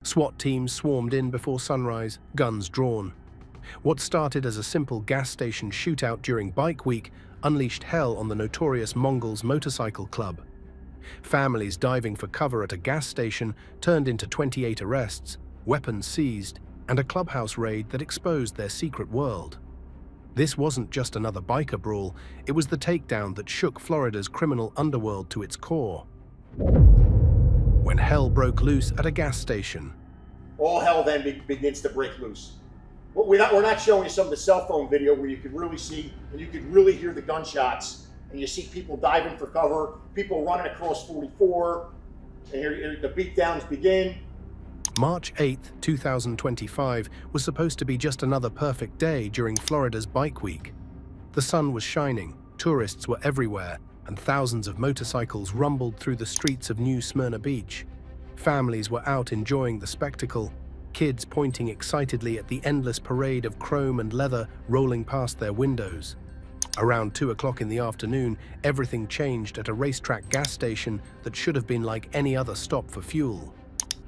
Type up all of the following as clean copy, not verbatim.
SWAT teams swarmed in before sunrise, guns drawn. What started as a simple gas station shootout during Bike Week unleashed hell on the notorious Mongols motorcycle club. Families diving for cover at a gas station turned into 28 arrests, weapons seized, and a clubhouse raid that exposed their secret world. This wasn't just another biker brawl, it was the takedown that shook Florida's criminal underworld to its core. When hell broke loose at a gas station. All hell then begins to break loose. We're not showing you some of the cell phone video where you could really see and you could really hear the gunshots, and you see people diving for cover, people running across 44, and here the beatdowns begin. March 8, 2025 was supposed to be just another perfect day during Florida's Bike Week. The sun was shining, tourists were everywhere, and thousands of motorcycles rumbled through the streets of New Smyrna Beach. Families were out enjoying the spectacle, kids pointing excitedly at the endless parade of chrome and leather rolling past their windows. Around 2 o'clock in the afternoon, everything changed at a racetrack gas station that should have been like any other stop for fuel.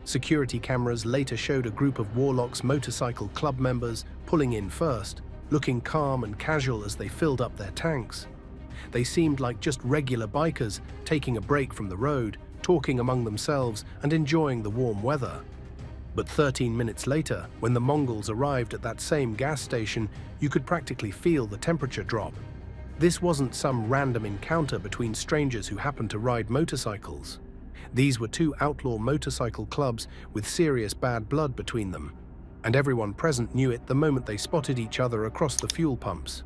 Security cameras later showed a group of Warlock's motorcycle club members pulling in first, looking calm and casual as they filled up their tanks. They seemed like just regular bikers taking a break from the road, talking among themselves and enjoying the warm weather. But 13 minutes later, when the Mongols arrived at that same gas station, you could practically feel the temperature drop. This wasn't some random encounter between strangers who happened to ride motorcycles. These were two outlaw motorcycle clubs with serious bad blood between them, and everyone present knew it the moment they spotted each other across the fuel pumps.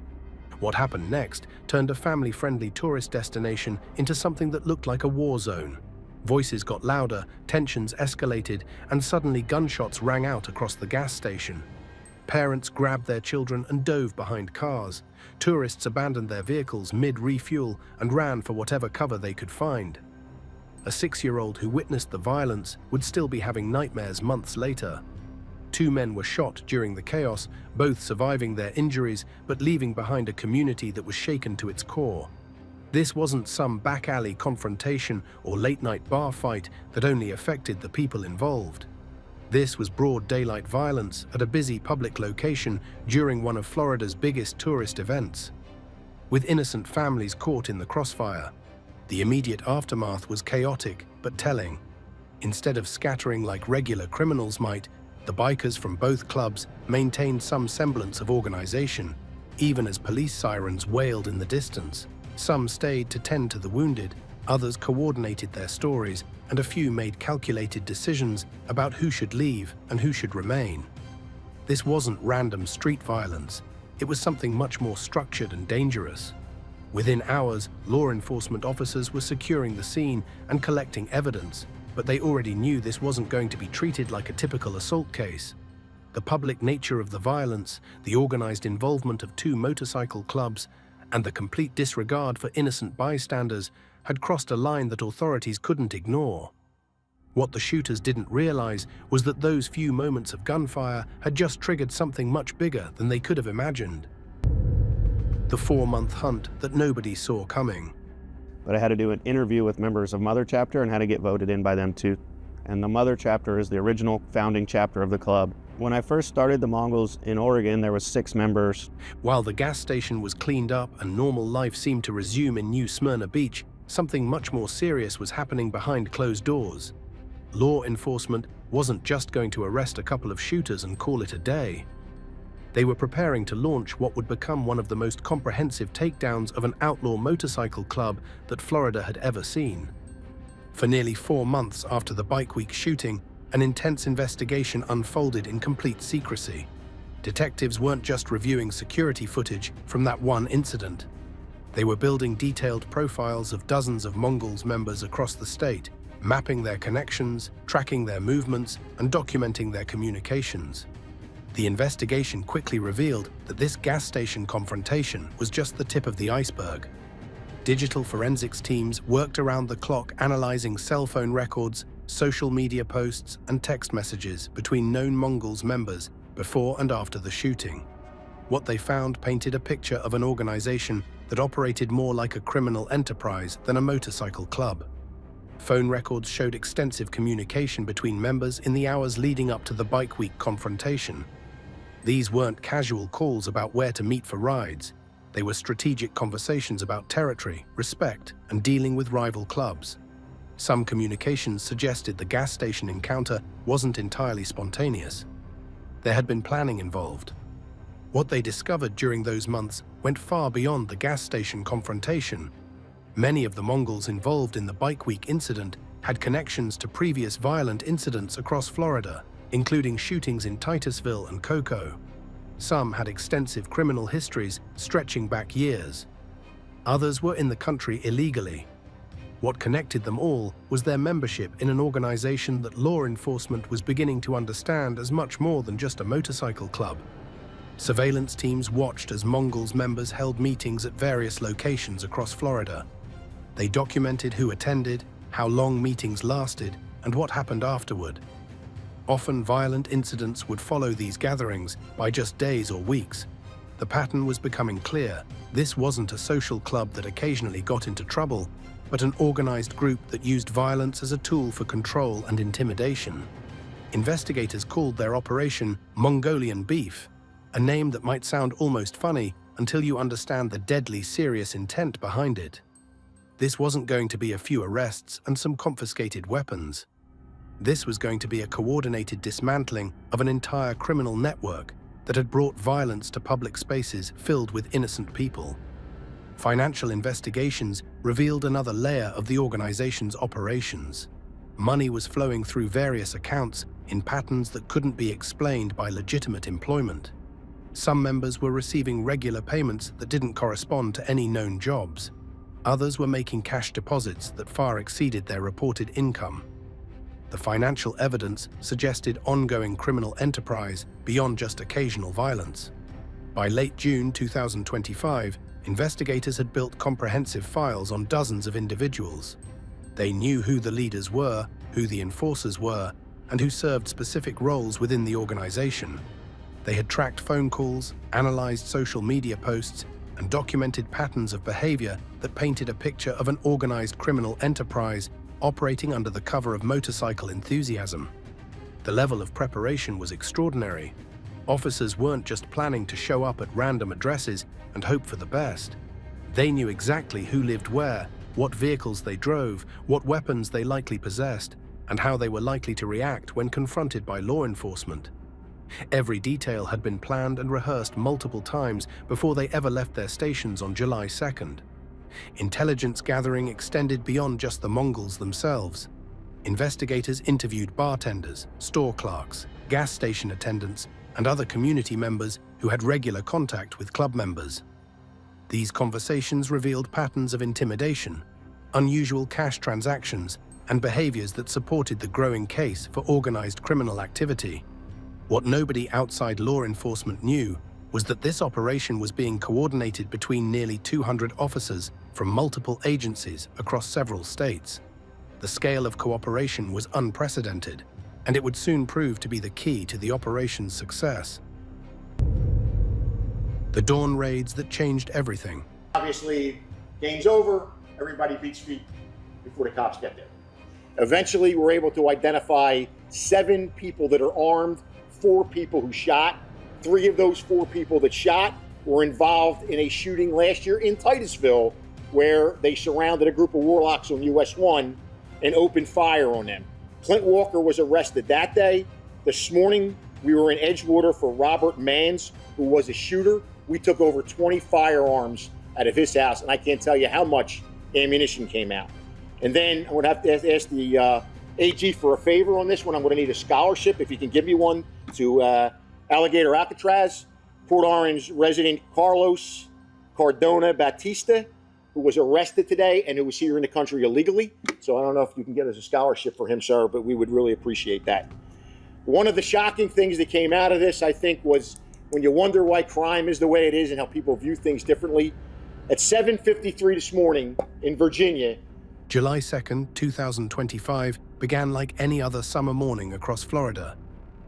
What happened next turned a family-friendly tourist destination into something that looked like a war zone. Voices got louder, tensions escalated, and suddenly gunshots rang out across the gas station. Parents grabbed their children and dove behind cars. Tourists abandoned their vehicles mid-refuel and ran for whatever cover they could find. A 6-year-old who witnessed the violence would still be having nightmares months later. 2 men were shot during the chaos, both surviving their injuries but leaving behind a community that was shaken to its core. This wasn't some back-alley confrontation or late-night bar fight that only affected the people involved. This was broad daylight violence at a busy public location during one of Florida's biggest tourist events. With innocent families caught in the crossfire, the immediate aftermath was chaotic but telling. Instead of scattering like regular criminals might, the bikers from both clubs maintained some semblance of organization, even as police sirens wailed in the distance. Some stayed to tend to the wounded, others coordinated their stories, and a few made calculated decisions about who should leave and who should remain. This wasn't random street violence, it was something much more structured and dangerous. Within hours, law enforcement officers were securing the scene and collecting evidence, but they already knew this wasn't going to be treated like a typical assault case. The public nature of the violence, the organized involvement of 2 motorcycle clubs, and the complete disregard for innocent bystanders had crossed a line that authorities couldn't ignore. What the shooters didn't realize was that those few moments of gunfire had just triggered something much bigger than they could have imagined. The 4-month hunt that nobody saw coming. But I had to do an interview with members of Mother Chapter and had to get voted in by them too. And the Mother Chapter is the original founding chapter of the club. When I first started the Mongols in Oregon, there was 6 members. While the gas station was cleaned up and normal life seemed to resume in New Smyrna Beach, something much more serious was happening behind closed doors. Law enforcement wasn't just going to arrest a couple of shooters and call it a day. They were preparing to launch what would become one of the most comprehensive takedowns of an outlaw motorcycle club that Florida had ever seen. For nearly 4 months after the Bike Week shooting, an intense investigation unfolded in complete secrecy. Detectives weren't just reviewing security footage from that one incident. They were building detailed profiles of dozens of Mongols members across the state, mapping their connections, tracking their movements, and documenting their communications. The investigation quickly revealed that this gas station confrontation was just the tip of the iceberg. Digital forensics teams worked around the clock analyzing cell phone records, social media posts, and text messages between known Mongols members before and after the shooting. What they found painted a picture of an organization that operated more like a criminal enterprise than a motorcycle club. Phone records showed extensive communication between members in the hours leading up to the Bike Week confrontation. These weren't casual calls about where to meet for rides. They were strategic conversations about territory, respect, and dealing with rival clubs. Some communications suggested the gas station encounter wasn't entirely spontaneous. There had been planning involved. What they discovered during those months went far beyond the gas station confrontation. Many of the Mongols involved in the Bike Week incident had connections to previous violent incidents across Florida, including shootings in Titusville and Cocoa. Some had extensive criminal histories stretching back years. Others were in the country illegally. What connected them all was their membership in an organization that law enforcement was beginning to understand as much more than just a motorcycle club. Surveillance teams watched as Mongols members held meetings at various locations across Florida. They documented who attended, how long meetings lasted, and what happened afterward. Often violent incidents would follow these gatherings by just days or weeks. The pattern was becoming clear. This wasn't a social club that occasionally got into trouble, but an organized group that used violence as a tool for control and intimidation. Investigators called their operation Mongolian Beef, a name that might sound almost funny until you understand the deadly serious intent behind it. This wasn't going to be a few arrests and some confiscated weapons. This was going to be a coordinated dismantling of an entire criminal network that had brought violence to public spaces filled with innocent people. Financial investigations revealed another layer of the organization's operations. Money was flowing through various accounts in patterns that couldn't be explained by legitimate employment. Some members were receiving regular payments that didn't correspond to any known jobs. Others were making cash deposits that far exceeded their reported income. The financial evidence suggested ongoing criminal enterprise beyond just occasional violence. By late June 2025, investigators had built comprehensive files on dozens of individuals. They knew who the leaders were, who the enforcers were, and who served specific roles within the organization. They had tracked phone calls, analyzed social media posts, and documented patterns of behavior that painted a picture of an organized criminal enterprise operating under the cover of motorcycle enthusiasm. The level of preparation was extraordinary. Officers weren't just planning to show up at random addresses and hope for the best. They knew exactly who lived where, what vehicles they drove, what weapons they likely possessed, and how they were likely to react when confronted by law enforcement. Every detail had been planned and rehearsed multiple times before they ever left their stations on July 2nd. Intelligence gathering extended beyond just the Mongols themselves. Investigators interviewed bartenders, store clerks, gas station attendants, and other community members who had regular contact with club members. These conversations revealed patterns of intimidation, unusual cash transactions, and behaviors that supported the growing case for organized criminal activity. What nobody outside law enforcement knew was that this operation was being coordinated between nearly 200 officers from multiple agencies across several states. The scale of cooperation was unprecedented, and it would soon prove to be the key to the operation's success. The dawn raids that changed everything. Obviously, game's over, everybody beats feet before the cops get there. Eventually, we're able to identify 7 people that are armed, 4 people who shot. 3 of those 4 people that shot were involved in a shooting last year in Titusville, where they surrounded a group of warlocks on US 1 and opened fire on them. Clint Walker was arrested that day. This morning, we were in Edgewater for Robert Manns, who was a shooter. We took over 20 firearms out of his house, and I can't tell you how much ammunition came out. And then I would have to ask the AG for a favor on this one. I'm going to need a scholarship, if you can give me one, to Alligator Alcatraz, Port Orange resident Carlos Cardona Batista, who was arrested today and who was here in the country illegally. So I don't know if you can get us a scholarship for him, sir, but we would really appreciate that. One of the shocking things that came out of this, I think, was when you wonder why crime is the way it is and how people view things differently. At 7:53 this morning in Virginia, July 2nd, 2025 began like any other summer morning across Florida.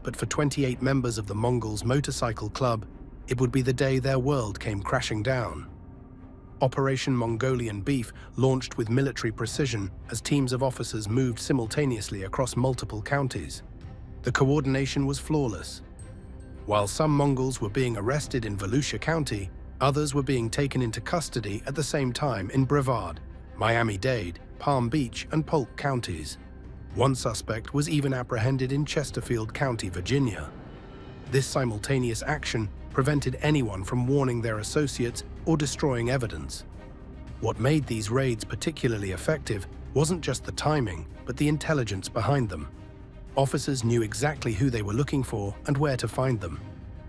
But for 28 members of the Mongols Motorcycle Club, it would be the day their world came crashing down. Operation Mongolian Beef launched with military precision as teams of officers moved simultaneously across multiple counties. The coordination was flawless. While some Mongols were being arrested in Volusia County, others were being taken into custody at the same time in Brevard, Miami-Dade, Palm Beach, and Polk counties. One suspect was even apprehended in Chesterfield County, Virginia. This simultaneous action prevented anyone from warning their associates or destroying evidence. What made these raids particularly effective wasn't just the timing, but the intelligence behind them. Officers knew exactly who they were looking for and where to find them.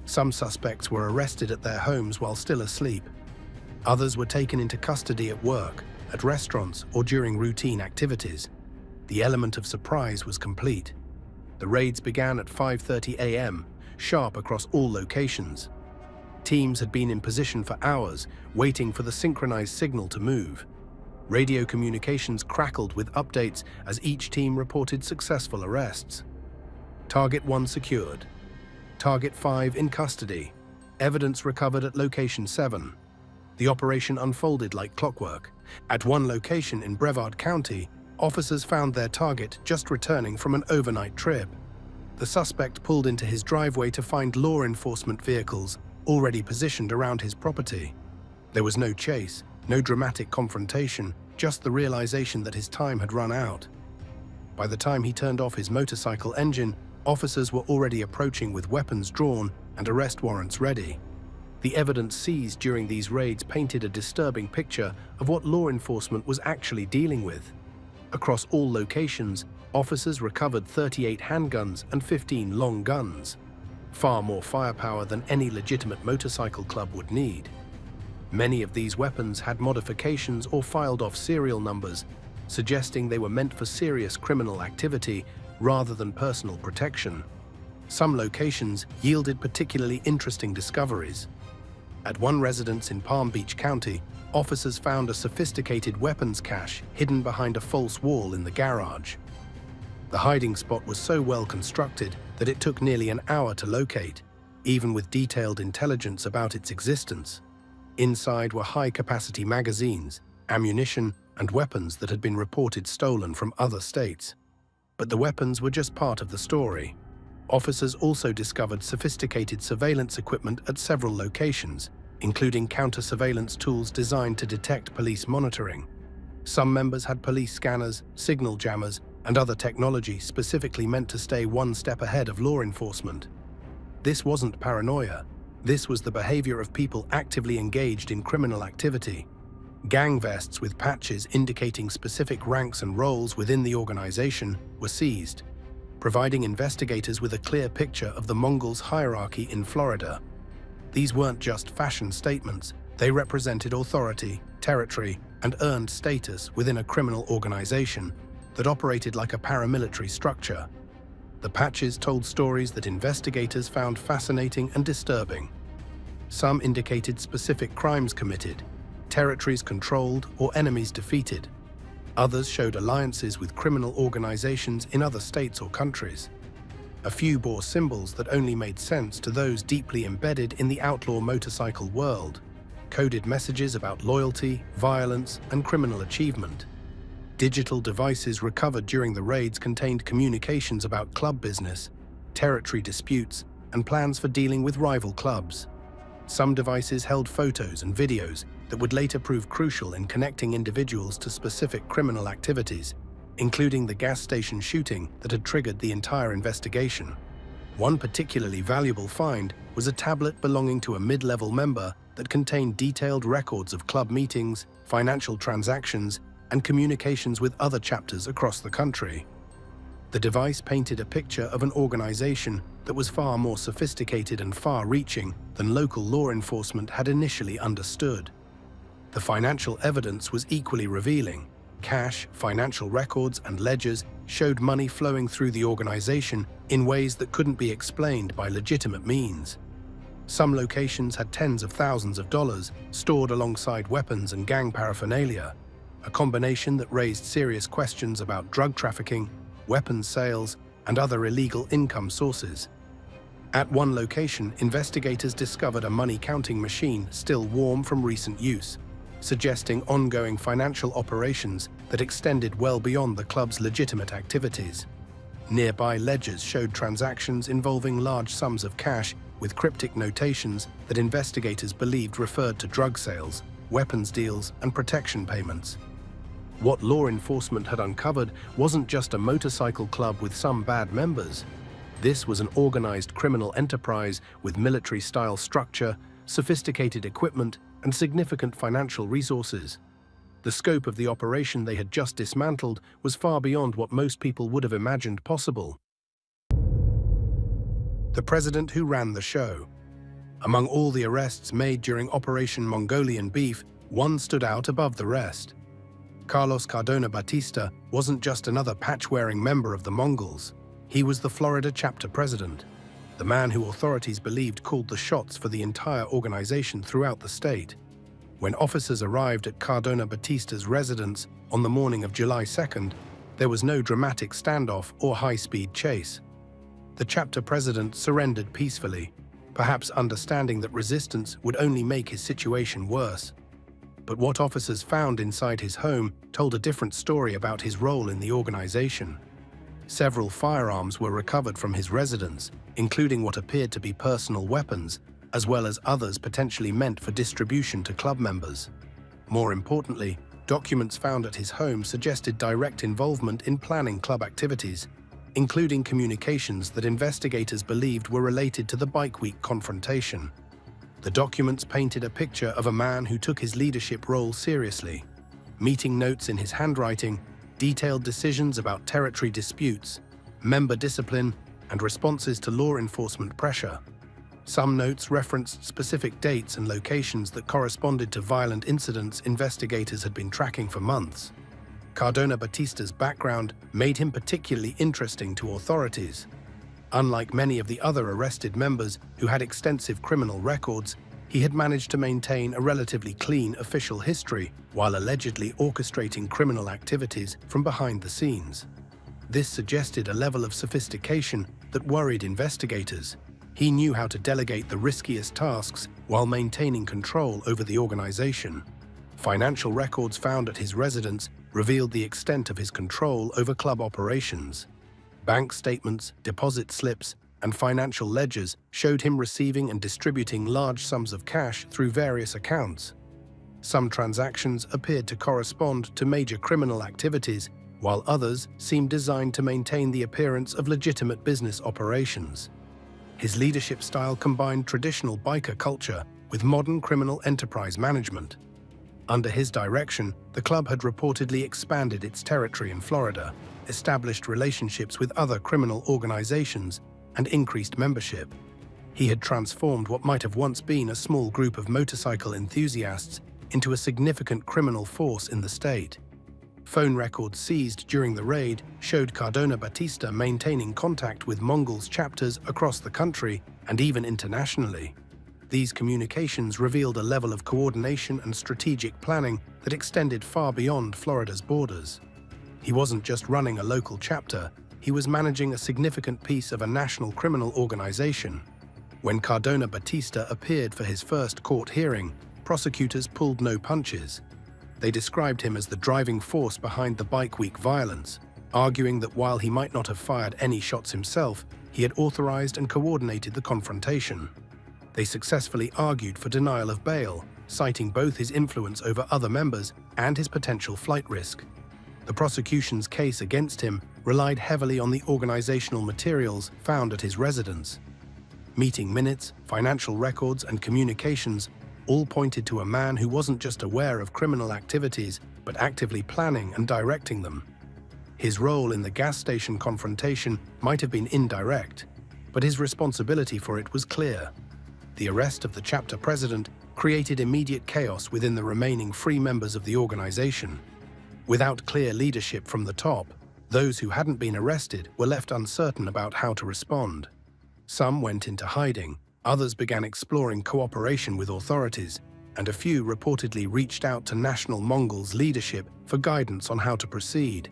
Some suspects were arrested at their homes while still asleep. Others were taken into custody at work, at restaurants, or during routine activities. The element of surprise was complete. The raids began at 5:30 a.m., sharp across all locations. Teams had been in position for hours, waiting for the synchronized signal to move. Radio communications crackled with updates as each team reported successful arrests. Target 1 secured. Target 5 in custody. Evidence recovered at location 7. The operation unfolded like clockwork. At one location in Brevard County, officers found their target just returning from an overnight trip. The suspect pulled into his driveway to find law enforcement vehicles already positioned around his property. There was no chase, no dramatic confrontation, just the realization that his time had run out. By the time he turned off his motorcycle engine, officers were already approaching with weapons drawn and arrest warrants ready. The evidence seized during these raids painted a disturbing picture of what law enforcement was actually dealing with. Across all locations, officers recovered 38 handguns and 15 long guns, far more firepower than any legitimate motorcycle club would need. Many of these weapons had modifications or filed-off serial numbers, suggesting they were meant for serious criminal activity rather than personal protection. Some locations yielded particularly interesting discoveries. At one residence in Palm Beach County, officers found a sophisticated weapons cache hidden behind a false wall in the garage. The hiding spot was so well constructed that it took nearly an hour to locate, even with detailed intelligence about its existence. Inside were high-capacity magazines, ammunition, and weapons that had been reported stolen from other states. But the weapons were just part of the story. Officers also discovered sophisticated surveillance equipment at several locations, including counter-surveillance tools designed to detect police monitoring. Some members had police scanners, signal jammers, and other technology specifically meant to stay one step ahead of law enforcement. This wasn't paranoia. This was the behavior of people actively engaged in criminal activity. Gang vests with patches indicating specific ranks and roles within the organization were seized, providing investigators with a clear picture of the Mongols' hierarchy in Florida. These weren't just fashion statements. They represented authority, territory, and earned status within a criminal organization that operated like a paramilitary structure. The patches told stories that investigators found fascinating and disturbing. Some indicated specific crimes committed, territories controlled, or enemies defeated. Others showed alliances with criminal organizations in other states or countries. A few bore symbols that only made sense to those deeply embedded in the outlaw motorcycle world, coded messages about loyalty, violence, and criminal achievement. Digital devices recovered during the raids contained communications about club business, territory disputes, and plans for dealing with rival clubs. Some devices held photos and videos that would later prove crucial in connecting individuals to specific criminal activities, including the gas station shooting that had triggered the entire investigation. One particularly valuable find was a tablet belonging to a mid-level member that contained detailed records of club meetings, financial transactions, and communications with other chapters across the country. The device painted a picture of an organization that was far more sophisticated and far-reaching than local law enforcement had initially understood. The financial evidence was equally revealing. Cash, financial records, and ledgers showed money flowing through the organization in ways that couldn't be explained by legitimate means. Some locations had tens of thousands of dollars stored alongside weapons and gang paraphernalia, a combination that raised serious questions about drug trafficking, weapons sales, and other illegal income sources. At one location, investigators discovered a money-counting machine still warm from recent use. suggesting ongoing financial operations that extended well beyond the club's legitimate activities. Nearby ledgers showed transactions involving large sums of cash with cryptic notations that investigators believed referred to drug sales, weapons deals, and protection payments. What law enforcement had uncovered wasn't just a motorcycle club with some bad members. This was an organized criminal enterprise with military-style structure, sophisticated equipment, and significant financial resources. The scope of the operation they had just dismantled was far beyond what most people would have imagined possible. The president who ran the show. Among all the arrests made during Operation Mongolian Beef, one stood out above the rest. Carlos Cardona Batista wasn't just another patch-wearing member of the Mongols. He was the Florida chapter president, the man who authorities believed called the shots for the entire organization throughout the state. When officers arrived at Cardona Batista's residence on the morning of July 2nd, there was no dramatic standoff or high-speed chase. The chapter president surrendered peacefully, perhaps understanding that resistance would only make his situation worse. But what officers found inside his home told a different story about his role in the organization. Several firearms were recovered from his residence, including what appeared to be personal weapons, as well as others potentially meant for distribution to club members. More importantly, documents found at his home suggested direct involvement in planning club activities, including communications that investigators believed were related to the Bike Week confrontation. The documents painted a picture of a man who took his leadership role seriously. Meeting notes in his handwriting, detailed decisions about territory disputes, member discipline, and responses to law enforcement pressure. Some notes referenced specific dates and locations that corresponded to violent incidents investigators had been tracking for months. Cardona Batista's background made him particularly interesting to authorities. Unlike many of the other arrested members who had extensive criminal records, he had managed to maintain a relatively clean official history while allegedly orchestrating criminal activities from behind the scenes. This suggested a level of sophistication that worried investigators. He knew how to delegate the riskiest tasks while maintaining control over the organization. Financial records found at his residence revealed the extent of his control over club operations. Bank statements, deposit slips, and financial ledgers showed him receiving and distributing large sums of cash through various accounts. Some transactions appeared to correspond to major criminal activities, while others seemed designed to maintain the appearance of legitimate business operations. His leadership style combined traditional biker culture with modern criminal enterprise management. Under his direction, the club had reportedly expanded its territory in Florida, established relationships with other criminal organizations, and increased membership. He had transformed what might have once been a small group of motorcycle enthusiasts into a significant criminal force in the state. Phone records seized during the raid showed Cardona Batista maintaining contact with Mongols chapters across the country and even internationally. These communications revealed a level of coordination and strategic planning that extended far beyond Florida's borders. He wasn't just running a local chapter, he was managing a significant piece of a national criminal organization. When Cardona Batista appeared for his first court hearing, prosecutors pulled no punches. They described him as the driving force behind the Bike Week violence, arguing that while he might not have fired any shots himself, he had authorized and coordinated the confrontation. They successfully argued for denial of bail, citing both his influence over other members and his potential flight risk. The prosecution's case against him relied heavily on the organizational materials found at his residence. Meeting minutes, financial records, and communications all pointed to a man who wasn't just aware of criminal activities, but actively planning and directing them. His role in the gas station confrontation might have been indirect, but his responsibility for it was clear. The arrest of the chapter president created immediate chaos within the remaining free members of the organization. Without clear leadership from the top, those who hadn't been arrested were left uncertain about how to respond. Some went into hiding, others began exploring cooperation with authorities, and a few reportedly reached out to National Mongols leadership for guidance on how to proceed.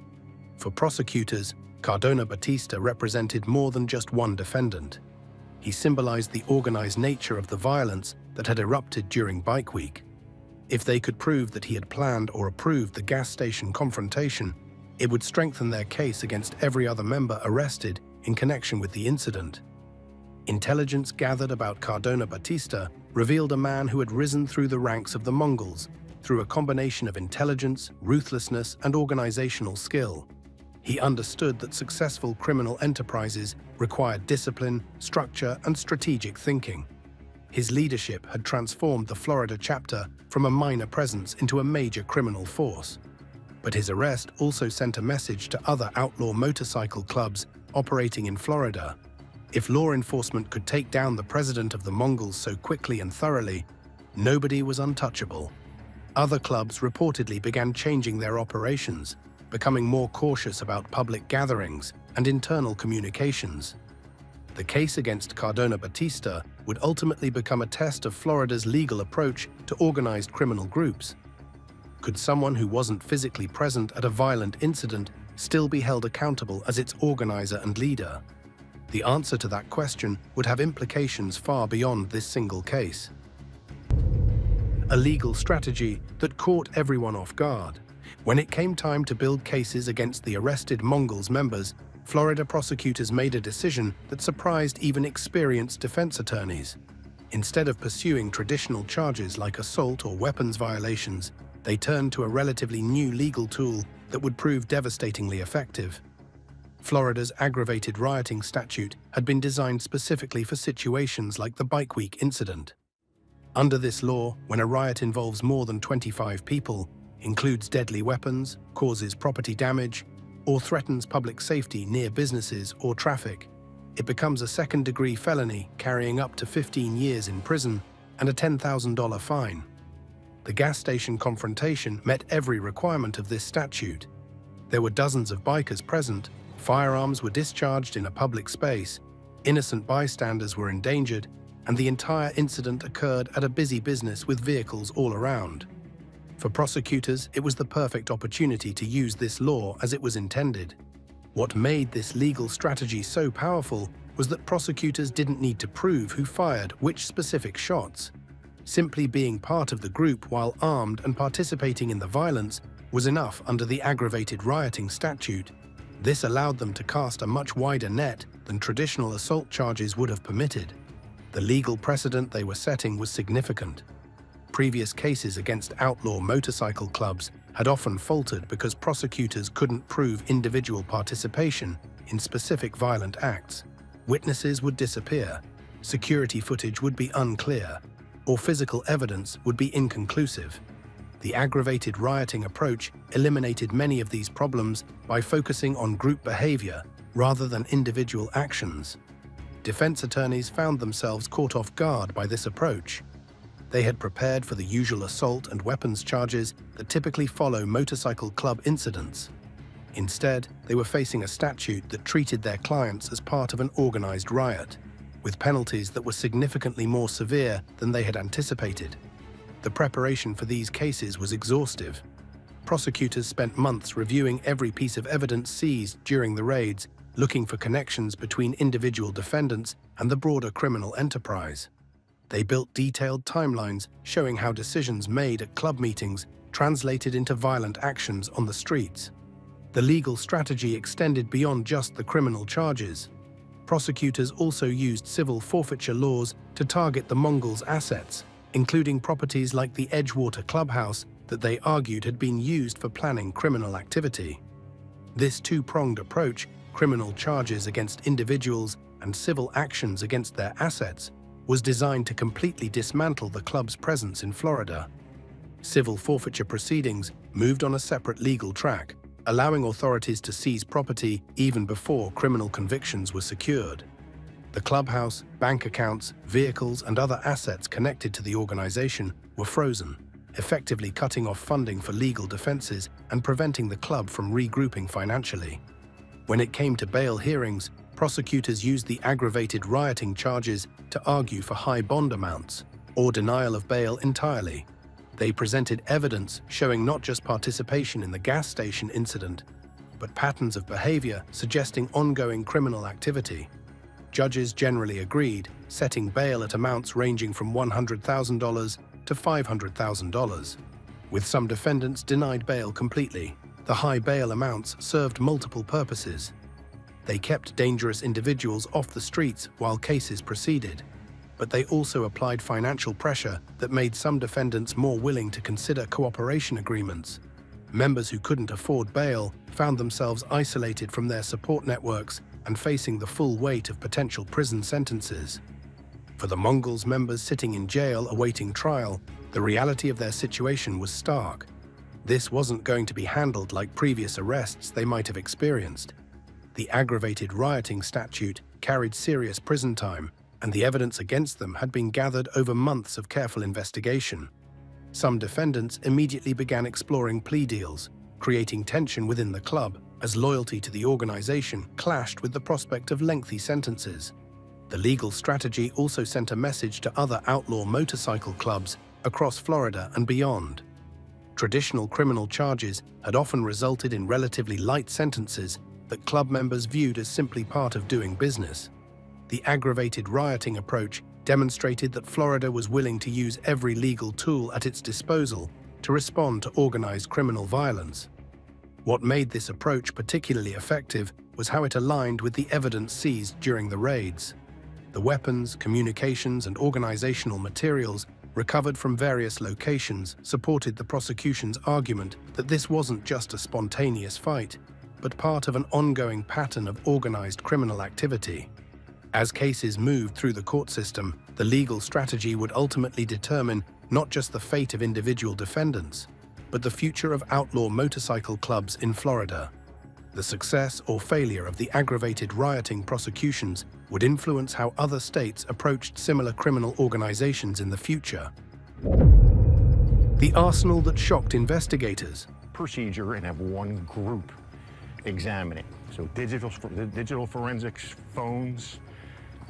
For prosecutors, Cardona Batista represented more than just one defendant. He symbolized the organized nature of the violence that had erupted during Bike Week. If they could prove that he had planned or approved the gas station confrontation, it would strengthen their case against every other member arrested in connection with the incident. Intelligence gathered about Cardona Batista revealed a man who had risen through the ranks of the Mongols through a combination of intelligence, ruthlessness, and organizational skill. He understood that successful criminal enterprises required discipline, structure, and strategic thinking. His leadership had transformed the Florida chapter from a minor presence into a major criminal force. But his arrest also sent a message to other outlaw motorcycle clubs operating in Florida. If law enforcement could take down the president of the Mongols so quickly and thoroughly, nobody was untouchable. Other clubs reportedly began changing their operations, becoming more cautious about public gatherings and internal communications. The case against Cardona Batista would ultimately become a test of Florida's legal approach to organized criminal groups. Could someone who wasn't physically present at a violent incident still be held accountable as its organizer and leader? The answer to that question would have implications far beyond this single case. A legal strategy that caught everyone off guard. When it came time to build cases against the arrested Mongols members, Florida prosecutors made a decision that surprised even experienced defense attorneys. Instead of pursuing traditional charges like assault or weapons violations, they turned to a relatively new legal tool that would prove devastatingly effective. Florida's aggravated rioting statute had been designed specifically for situations like the Bike Week incident. Under this law, when a riot involves more than 25 people, includes deadly weapons, causes property damage, or threatens public safety near businesses or traffic, it becomes a second-degree felony carrying up to 15 years in prison and a $10,000 fine. The gas station confrontation met every requirement of this statute. There were dozens of bikers present, firearms were discharged in a public space, innocent bystanders were endangered, and the entire incident occurred at a busy business with vehicles all around. For prosecutors, it was the perfect opportunity to use this law as it was intended. What made this legal strategy so powerful was that prosecutors didn't need to prove who fired which specific shots. Simply being part of the group while armed and participating in the violence was enough under the aggravated rioting statute. This allowed them to cast a much wider net than traditional assault charges would have permitted. The legal precedent they were setting was significant. Previous cases against outlaw motorcycle clubs had often faltered because prosecutors couldn't prove individual participation in specific violent acts. Witnesses would disappear, security footage would be unclear, or physical evidence would be inconclusive. The aggravated rioting approach eliminated many of these problems by focusing on group behavior rather than individual actions. Defense attorneys found themselves caught off guard by this approach. They had prepared for the usual assault and weapons charges that typically follow motorcycle club incidents. Instead, they were facing a statute that treated their clients as part of an organized riot, with penalties that were significantly more severe than they had anticipated. The preparation for these cases was exhaustive. Prosecutors spent months reviewing every piece of evidence seized during the raids, looking for connections between individual defendants and the broader criminal enterprise. They built detailed timelines showing how decisions made at club meetings translated into violent actions on the streets. The legal strategy extended beyond just the criminal charges. Prosecutors also used civil forfeiture laws to target the Mongols' assets, including properties like the Edgewater Clubhouse that they argued had been used for planning criminal activity. This two-pronged approach, criminal charges against individuals and civil actions against their assets, was designed to completely dismantle the club's presence in Florida. Civil forfeiture proceedings moved on a separate legal track, allowing authorities to seize property even before criminal convictions were secured. The clubhouse, bank accounts, vehicles, and other assets connected to the organization were frozen, effectively cutting off funding for legal defenses and preventing the club from regrouping financially. When it came to bail hearings, prosecutors used the aggravated rioting charges to argue for high bond amounts or denial of bail entirely. They presented evidence showing not just participation in the gas station incident, but patterns of behavior suggesting ongoing criminal activity. Judges generally agreed, setting bail at amounts ranging from $100,000 to $500,000. With some defendants denied bail completely, the high bail amounts served multiple purposes. They kept dangerous individuals off the streets while cases proceeded, but they also applied financial pressure that made some defendants more willing to consider cooperation agreements. Members who couldn't afford bail found themselves isolated from their support networks and facing the full weight of potential prison sentences. For the Mongols members sitting in jail awaiting trial, the reality of their situation was stark. This wasn't going to be handled like previous arrests they might have experienced. The aggravated rioting statute carried serious prison time, and the evidence against them had been gathered over months of careful investigation. Some defendants immediately began exploring plea deals, creating tension within the club as loyalty to the organization clashed with the prospect of lengthy sentences. The legal strategy also sent a message to other outlaw motorcycle clubs across Florida and beyond. Traditional criminal charges had often resulted in relatively light sentences that club members viewed as simply part of doing business. The aggravated rioting approach demonstrated that Florida was willing to use every legal tool at its disposal to respond to organized criminal violence. What made this approach particularly effective was how it aligned with the evidence seized during the raids. The weapons, communications, and organizational materials recovered from various locations supported the prosecution's argument that this wasn't just a spontaneous fight, but part of an ongoing pattern of organized criminal activity. As cases moved through the court system, the legal strategy would ultimately determine not just the fate of individual defendants, but the future of outlaw motorcycle clubs in Florida. The success or failure of the aggravated rioting prosecutions would influence how other states approached similar criminal organizations in the future. The arsenal that shocked investigators. Procedure and have one group examine it. So digital forensics, phones,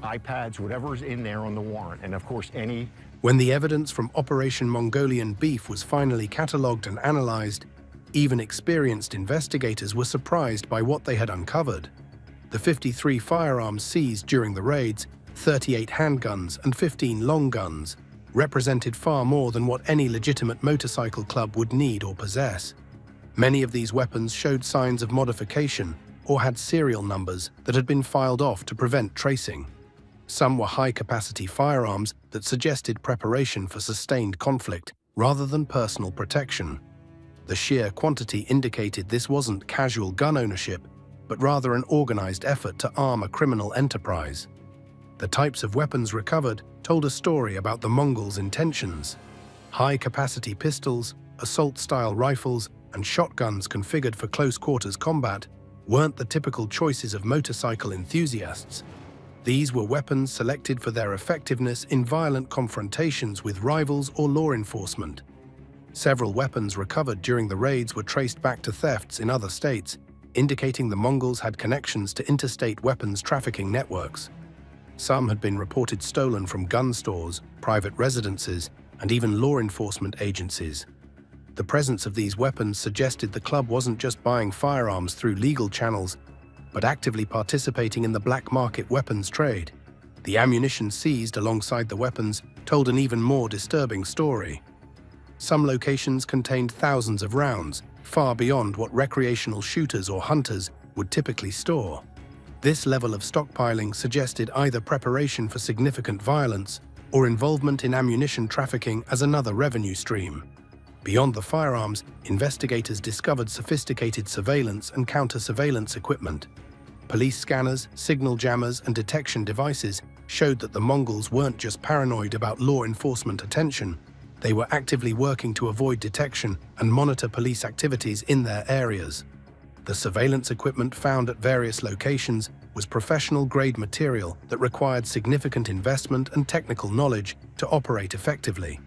iPads, whatever's in there on the warrant, and of course any... When the evidence from Operation Mongolian Beef was finally catalogued and analyzed, even experienced investigators were surprised by what they had uncovered. The 53 firearms seized during the raids, 38 handguns and 15 long guns, represented far more than what any legitimate motorcycle club would need or possess. Many of these weapons showed signs of modification or had serial numbers that had been filed off to prevent tracing. Some were high-capacity firearms that suggested preparation for sustained conflict rather than personal protection. The sheer quantity indicated this wasn't casual gun ownership, but rather an organized effort to arm a criminal enterprise. The types of weapons recovered told a story about the Mongols' intentions. High-capacity pistols, assault-style rifles, and shotguns configured for close-quarters combat weren't the typical choices of motorcycle enthusiasts. These were weapons selected for their effectiveness in violent confrontations with rivals or law enforcement. Several weapons recovered during the raids were traced back to thefts in other states, indicating the Mongols had connections to interstate weapons trafficking networks. Some had been reported stolen from gun stores, private residences, and even law enforcement agencies. The presence of these weapons suggested the club wasn't just buying firearms through legal channels, but actively participating in the black market weapons trade. The ammunition seized alongside the weapons told an even more disturbing story. Some locations contained thousands of rounds, far beyond what recreational shooters or hunters would typically store. This level of stockpiling suggested either preparation for significant violence or involvement in ammunition trafficking as another revenue stream. Beyond the firearms, investigators discovered sophisticated surveillance and counter-surveillance equipment. Police scanners, signal jammers, and detection devices showed that the Mongols weren't just paranoid about law enforcement attention, they were actively working to avoid detection and monitor police activities in their areas. The surveillance equipment found at various locations was professional-grade material that required significant investment and technical knowledge to operate effectively.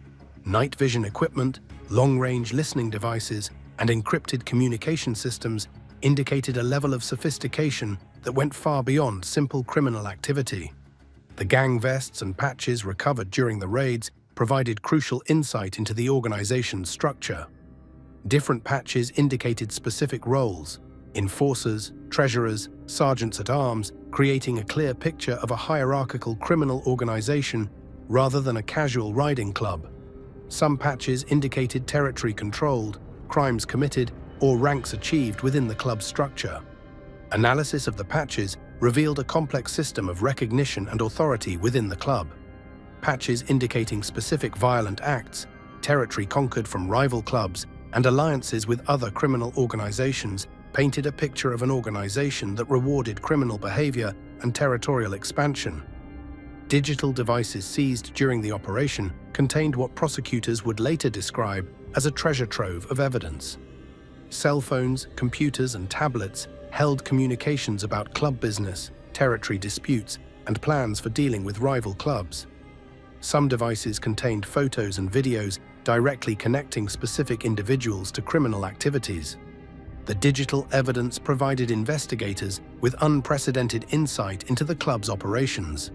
Night vision equipment, long-range listening devices, and encrypted communication systems indicated a level of sophistication that went far beyond simple criminal activity. The gang vests and patches recovered during the raids provided crucial insight into the organization's structure. Different patches indicated specific roles: enforcers, treasurers, sergeants-at-arms, creating a clear picture of a hierarchical criminal organization rather than a casual riding club. Some patches indicated territory controlled, crimes committed, or ranks achieved within the club's structure. Analysis of the patches revealed a complex system of recognition and authority within the club. Patches indicating specific violent acts, territory conquered from rival clubs, and alliances with other criminal organizations painted a picture of an organization that rewarded criminal behavior and territorial expansion. Digital devices seized during the operation contained what prosecutors would later describe as a treasure trove of evidence. Cell phones, computers, and tablets held communications about club business, territory disputes, and plans for dealing with rival clubs. Some devices contained photos and videos directly connecting specific individuals to criminal activities. The digital evidence provided investigators with unprecedented insight into the club's operations.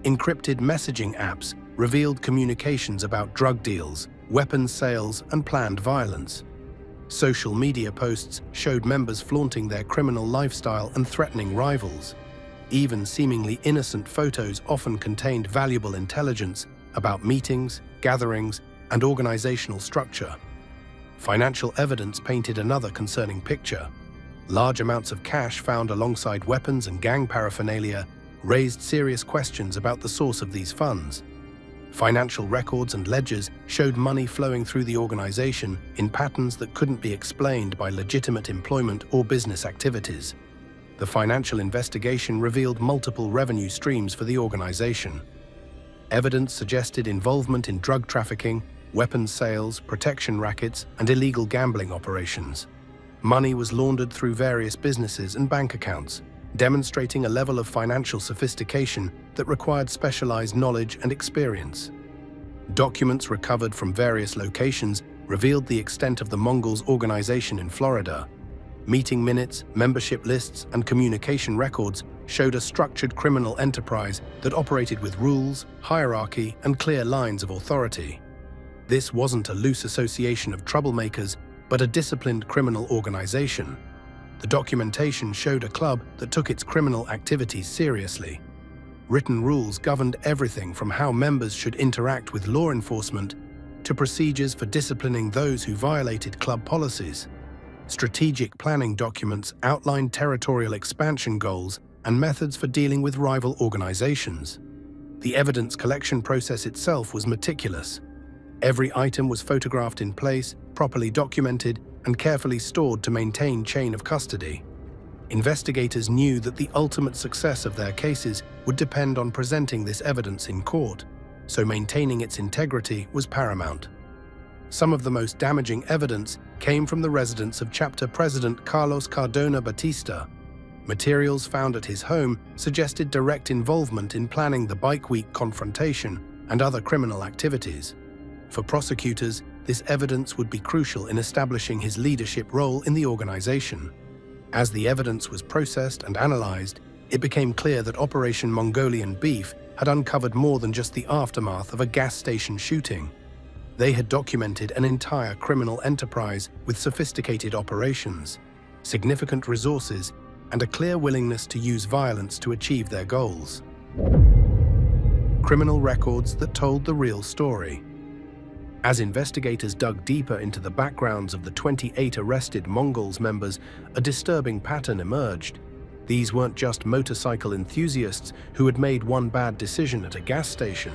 Encrypted messaging apps revealed communications about drug deals, weapons sales, and planned violence. Social media posts showed members flaunting their criminal lifestyle and threatening rivals. Even seemingly innocent photos often contained valuable intelligence about meetings, gatherings, and organizational structure. Financial evidence painted another concerning picture. Large amounts of cash found alongside weapons and gang paraphernalia raised serious questions about the source of these funds. Financial records and ledgers showed money flowing through the organization in patterns that couldn't be explained by legitimate employment or business activities. The financial investigation revealed multiple revenue streams for the organization. Evidence suggested involvement in drug trafficking, weapons sales, protection rackets, and illegal gambling operations. Money was laundered through various businesses and bank accounts, demonstrating a level of financial sophistication that required specialized knowledge and experience. Documents recovered from various locations revealed the extent of the Mongols' organization in Florida. Meeting minutes, membership lists, and communication records showed a structured criminal enterprise that operated with rules, hierarchy, and clear lines of authority. This wasn't a loose association of troublemakers, but a disciplined criminal organization. The documentation showed a club that took its criminal activities seriously. Written rules governed everything from how members should interact with law enforcement to procedures for disciplining those who violated club policies. Strategic planning documents outlined territorial expansion goals and methods for dealing with rival organizations. The evidence collection process itself was meticulous. Every item was photographed in place, properly documented, and carefully stored to maintain chain of custody. Investigators knew that the ultimate success of their cases would depend on presenting this evidence in court, so maintaining its integrity was paramount. Some of the most damaging evidence came from the residence of chapter president Carlos Cardona Batista. Materials found at his home suggested direct involvement in planning the Bike Week confrontation and other criminal activities. For prosecutors, this evidence would be crucial in establishing his leadership role in the organization. As the evidence was processed and analyzed, it became clear that Operation Mongolian Beef had uncovered more than just the aftermath of a gas station shooting. They had documented an entire criminal enterprise with sophisticated operations, significant resources, and a clear willingness to use violence to achieve their goals. Criminal records that told the real story. As investigators dug deeper into the backgrounds of the 28 arrested Mongols members, a disturbing pattern emerged. These weren't just motorcycle enthusiasts who had made one bad decision at a gas station.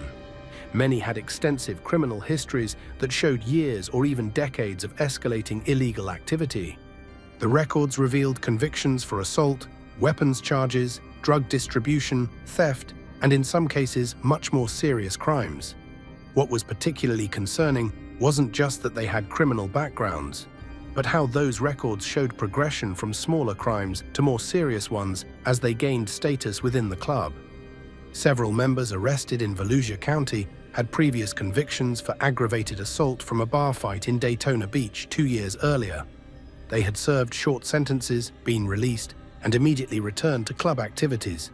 Many had extensive criminal histories that showed years or even decades of escalating illegal activity. The records revealed convictions for assault, weapons charges, drug distribution, theft, and in some cases, much more serious crimes. What was particularly concerning wasn't just that they had criminal backgrounds, but how those records showed progression from smaller crimes to more serious ones as they gained status within the club. Several members arrested in Volusia County had previous convictions for aggravated assault from a bar fight in Daytona Beach 2 years earlier. They had served short sentences, been released, and immediately returned to club activities.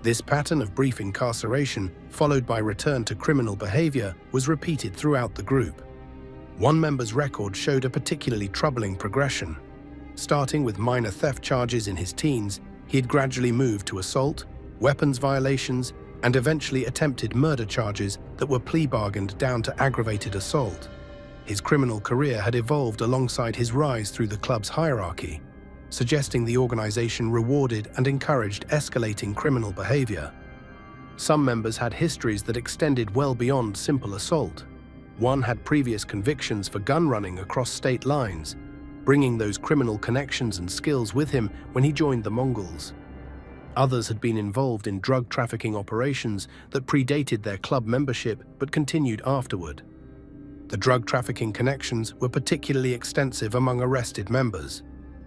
This pattern of brief incarceration, followed by return to criminal behavior, was repeated throughout the group. One member's record showed a particularly troubling progression. Starting with minor theft charges in his teens, he had gradually moved to assault, weapons violations, and eventually attempted murder charges that were plea bargained down to aggravated assault. His criminal career had evolved alongside his rise through the club's hierarchy, suggesting the organization rewarded and encouraged escalating criminal behavior. Some members had histories that extended well beyond simple assault. One had previous convictions for gun running across state lines, bringing those criminal connections and skills with him when he joined the Mongols. Others had been involved in drug trafficking operations that predated their club membership but continued afterward. The drug trafficking connections were particularly extensive among arrested members.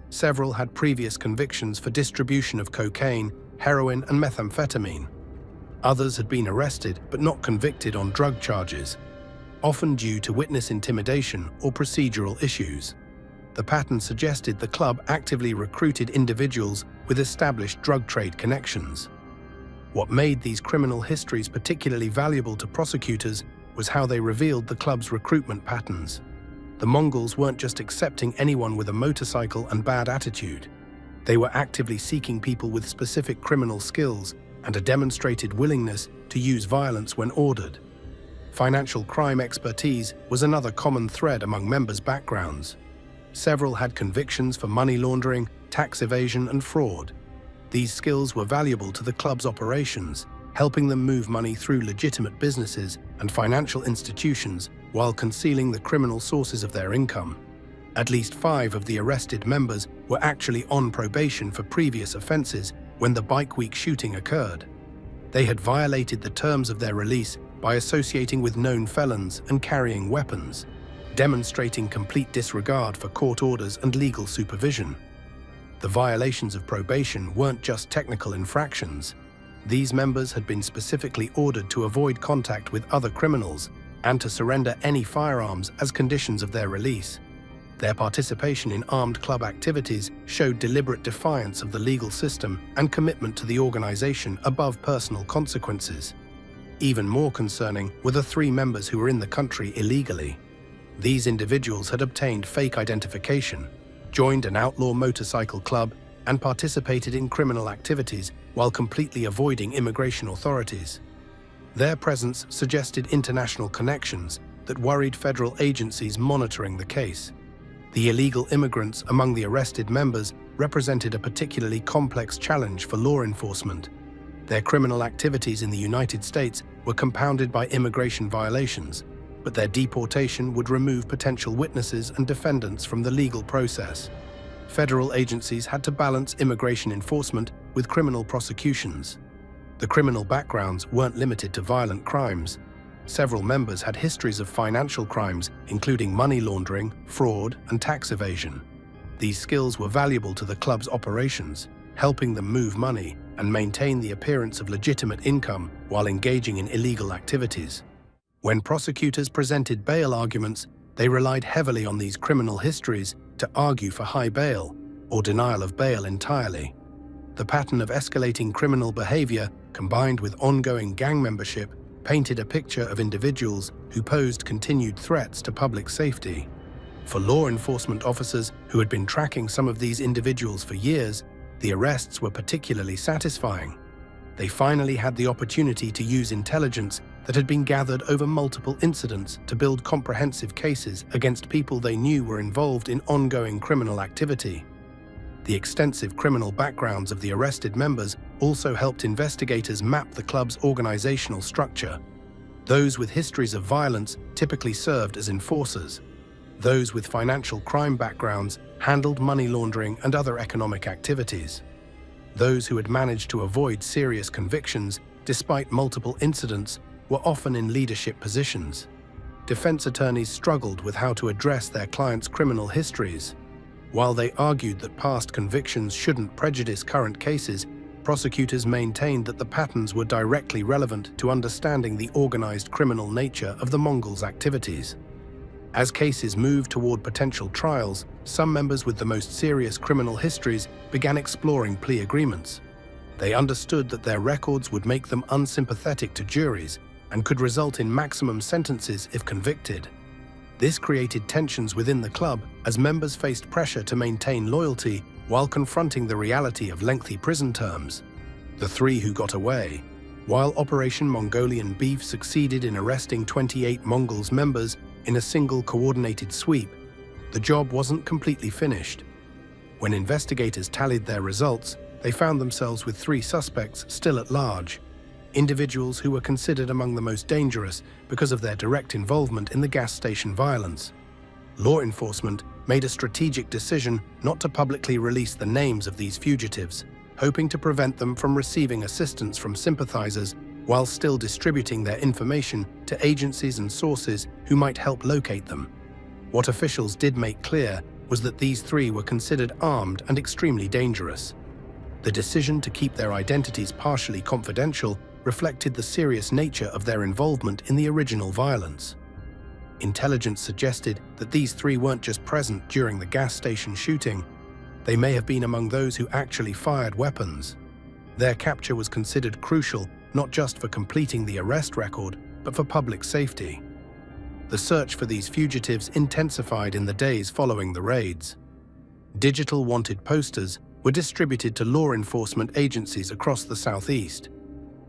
Several had previous convictions for distribution of cocaine, heroin, and methamphetamine. Others had been arrested but not convicted on drug charges, often due to witness intimidation or procedural issues. The pattern suggested the club actively recruited individuals with established drug trade connections. What made these criminal histories particularly valuable to prosecutors was how they revealed the club's recruitment patterns. The Mongols weren't just accepting anyone with a motorcycle and bad attitude. They were actively seeking people with specific criminal skills and a demonstrated willingness to use violence when ordered. Financial crime expertise was another common thread among members' backgrounds. Several had convictions for money laundering, tax evasion, and fraud. These skills were valuable to the club's operations, helping them move money through legitimate businesses and financial institutions while concealing the criminal sources of their income. At least 5 of the arrested members were actually on probation for previous offenses when the Bike Week shooting occurred. They had violated the terms of their release by associating with known felons and carrying weapons, demonstrating complete disregard for court orders and legal supervision. The violations of probation weren't just technical infractions. These members had been specifically ordered to avoid contact with other criminals and to surrender any firearms as conditions of their release. Their participation in armed club activities showed deliberate defiance of the legal system and commitment to the organization above personal consequences. Even more concerning were the 3 members who were in the country illegally. These individuals had obtained fake identification, joined an outlaw motorcycle club, and participated in criminal activities while completely avoiding immigration authorities. Their presence suggested international connections that worried federal agencies monitoring the case. The illegal immigrants among the arrested members represented a particularly complex challenge for law enforcement. Their criminal activities in the United States were compounded by immigration violations, but their deportation would remove potential witnesses and defendants from the legal process. Federal agencies had to balance immigration enforcement with criminal prosecutions. The criminal backgrounds weren't limited to violent crimes. Several members had histories of financial crimes, including money laundering, fraud, and tax evasion. These skills were valuable to the club's operations, helping them move money and maintain the appearance of legitimate income while engaging in illegal activities. When prosecutors presented bail arguments, they relied heavily on these criminal histories to argue for high bail or denial of bail entirely. The pattern of escalating criminal behavior, combined with ongoing gang membership, painted a picture of individuals who posed continued threats to public safety. For law enforcement officers who had been tracking some of these individuals for years, the arrests were particularly satisfying. They finally had the opportunity to use intelligence that had been gathered over multiple incidents to build comprehensive cases against people they knew were involved in ongoing criminal activity. The extensive criminal backgrounds of the arrested members also helped investigators map the club's organizational structure. Those with histories of violence typically served as enforcers. Those with financial crime backgrounds handled money laundering and other economic activities. Those who had managed to avoid serious convictions despite multiple incidents were often in leadership positions. Defense attorneys struggled with how to address their clients' criminal histories. While they argued that past convictions shouldn't prejudice current cases, prosecutors maintained that the patterns were directly relevant to understanding the organized criminal nature of the Mongols' activities. As cases moved toward potential trials, some members with the most serious criminal histories began exploring plea agreements. They understood that their records would make them unsympathetic to juries and could result in maximum sentences if convicted. This created tensions within the club as members faced pressure to maintain loyalty while confronting the reality of lengthy prison terms. The 3 who got away, While Operation Mongolian Beef succeeded in arresting 28 Mongols members in a single coordinated sweep, the job wasn't completely finished. When investigators tallied their results, they found themselves with 3 suspects still at large, individuals who were considered among the most dangerous because of their direct involvement in the gas station violence. Law enforcement made a strategic decision not to publicly release the names of these fugitives, hoping to prevent them from receiving assistance from sympathizers while still distributing their information to agencies and sources who might help locate them. What officials did make clear was that these 3 were considered armed and extremely dangerous. The decision to keep their identities partially confidential reflected the serious nature of their involvement in the original violence. Intelligence suggested that these 3 weren't just present during the gas station shooting. They may have been among those who actually fired weapons. Their capture was considered crucial not just for completing the arrest record, but for public safety. The search for these fugitives intensified in the days following the raids. Digital wanted posters were distributed to law enforcement agencies across the Southeast.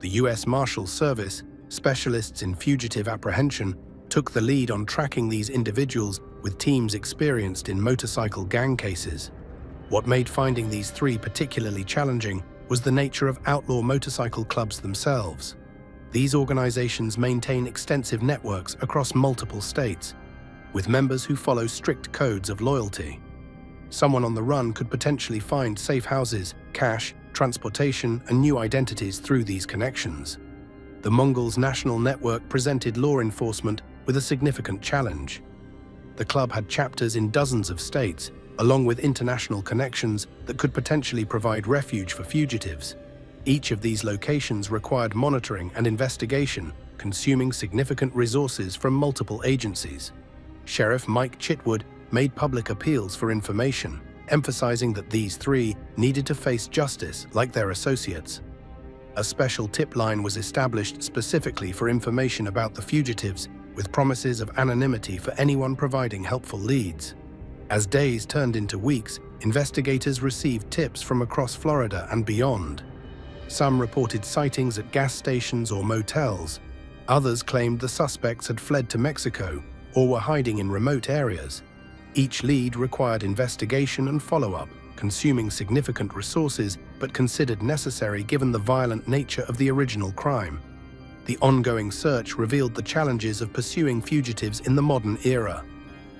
The U.S. Marshals Service, specialists in fugitive apprehension, took the lead on tracking these individuals with teams experienced in motorcycle gang cases. What made finding these 3 particularly challenging was the nature of outlaw motorcycle clubs themselves. These organizations maintain extensive networks across multiple states, with members who follow strict codes of loyalty. Someone on the run could potentially find safe houses, cash, transportation, and new identities through these connections. The Mongols' national network presented law enforcement with a significant challenge. The club had chapters in dozens of states, along with international connections that could potentially provide refuge for fugitives. Each of these locations required monitoring and investigation, consuming significant resources from multiple agencies. Sheriff Mike Chitwood made public appeals for information, emphasizing that these 3 needed to face justice like their associates. A special tip line was established specifically for information about the fugitives, with promises of anonymity for anyone providing helpful leads. As days turned into weeks, investigators received tips from across Florida and beyond. Some reported sightings at gas stations or motels. Others claimed the suspects had fled to Mexico or were hiding in remote areas. Each lead required investigation and follow-up, consuming significant resources but considered necessary given the violent nature of the original crime. The ongoing search revealed the challenges of pursuing fugitives in the modern era.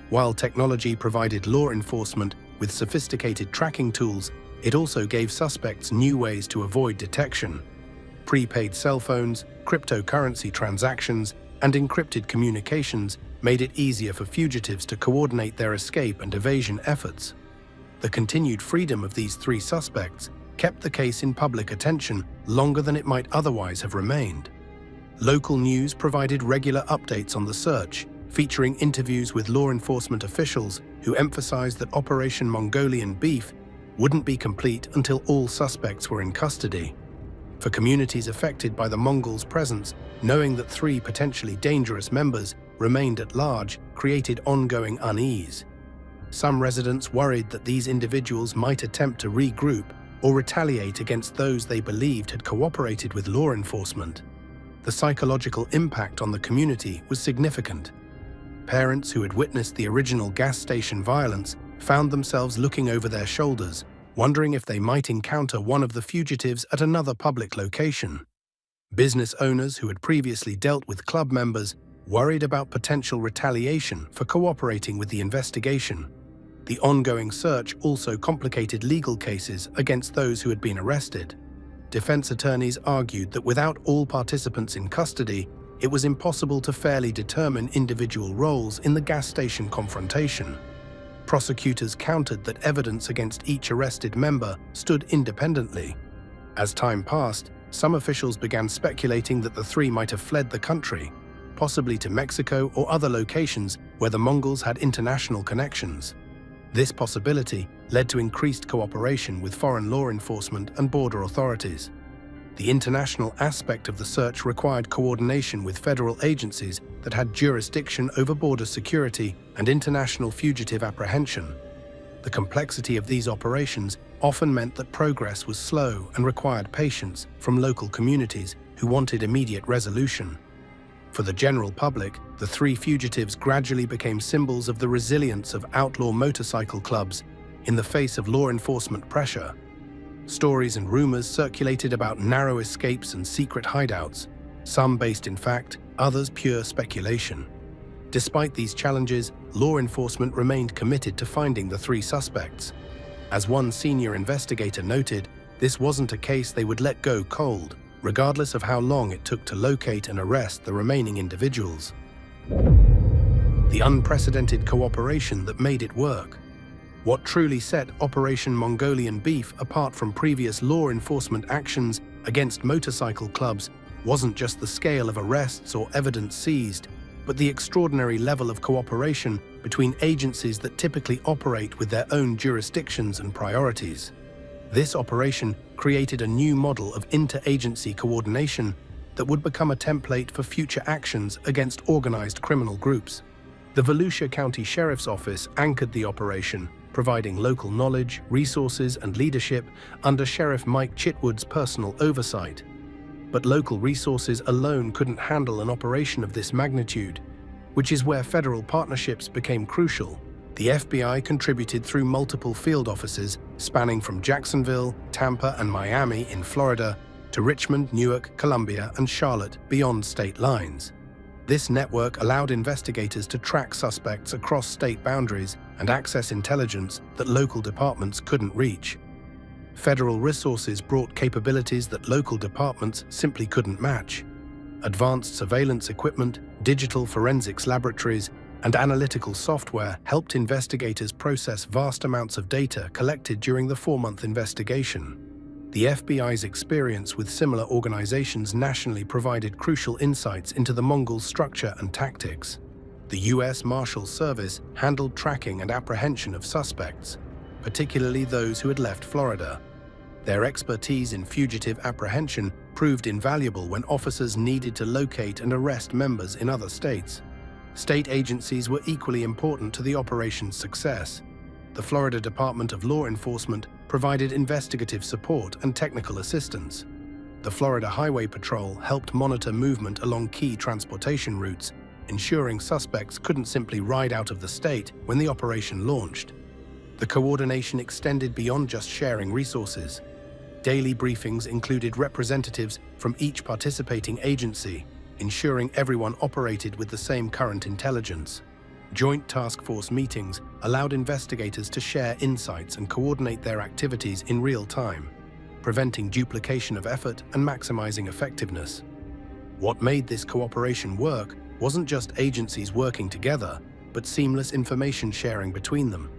While technology provided law enforcement with sophisticated tracking tools, it also gave suspects new ways to avoid detection. Prepaid cell phones, cryptocurrency transactions, and encrypted communications made it easier for fugitives to coordinate their escape and evasion efforts. The continued freedom of these 3 suspects kept the case in public attention longer than it might otherwise have remained. Local news provided regular updates on the search, featuring interviews with law enforcement officials who emphasized that Operation Mongolian Beef wouldn't be complete until all suspects were in custody. For communities affected by the Mongols' presence, knowing that 3 potentially dangerous members remained at large created ongoing unease. Some residents worried that these individuals might attempt to regroup or retaliate against those they believed had cooperated with law enforcement. The psychological impact on the community was significant. Parents who had witnessed the original gas station violence found themselves looking over their shoulders, wondering if they might encounter one of the fugitives at another public location. Business owners who had previously dealt with club members worried about potential retaliation for cooperating with the investigation. The ongoing search also complicated legal cases against those who had been arrested. Defense attorneys argued that without all participants in custody, it was impossible to fairly determine individual roles in the gas station confrontation. Prosecutors countered that evidence against each arrested member stood independently. As time passed, some officials began speculating that the 3 might have fled the country, possibly to Mexico or other locations where the Mongols had international connections. This possibility led to increased cooperation with foreign law enforcement and border authorities. The international aspect of the search required coordination with federal agencies that had jurisdiction over border security and international fugitive apprehension. The complexity of these operations often meant that progress was slow and required patience from local communities who wanted immediate resolution. For the general public, the three fugitives gradually became symbols of the resilience of outlaw motorcycle clubs in the face of law enforcement pressure. Stories and rumors circulated about narrow escapes and secret hideouts, some based in fact, others pure speculation. Despite these challenges, law enforcement remained committed to finding the three suspects. As one senior investigator noted, this wasn't a case they would let go cold, regardless of how long it took to locate and arrest the remaining individuals. The unprecedented cooperation that made it work. What truly set Operation Mongolian Beef apart from previous law enforcement actions against motorcycle clubs wasn't just the scale of arrests or evidence seized, but the extraordinary level of cooperation between agencies that typically operate with their own jurisdictions and priorities. This operation created a new model of interagency coordination that would become a template for future actions against organized criminal groups. The Volusia County Sheriff's Office anchored the operation, providing local knowledge, resources, and leadership under Sheriff Mike Chitwood's personal oversight. But local resources alone couldn't handle an operation of this magnitude, which is where federal partnerships became crucial. The FBI contributed through multiple field offices spanning from Jacksonville, Tampa, and Miami in Florida to Richmond, Newark, Columbia, and Charlotte beyond state lines. This network allowed investigators to track suspects across state boundaries and access intelligence that local departments couldn't reach. Federal resources brought capabilities that local departments simply couldn't match. Advanced surveillance equipment, digital forensics laboratories, and analytical software helped investigators process vast amounts of data collected during the 4-month investigation. The FBI's experience with similar organizations nationally provided crucial insights into the Mongols' structure and tactics. The U.S. Marshals Service handled tracking and apprehension of suspects, particularly those who had left Florida. Their expertise in fugitive apprehension proved invaluable when officers needed to locate and arrest members in other states. State agencies were equally important to the operation's success. The Florida Department of Law Enforcement provided investigative support and technical assistance. The Florida Highway Patrol helped monitor movement along key transportation routes, ensuring suspects couldn't simply ride out of the state when the operation launched. The coordination extended beyond just sharing resources. Daily briefings included representatives from each participating agency, ensuring everyone operated with the same current intelligence. Joint task force meetings allowed investigators to share insights and coordinate their activities in real time, preventing duplication of effort and maximizing effectiveness. What made this cooperation work wasn't just agencies working together, but seamless information sharing between them.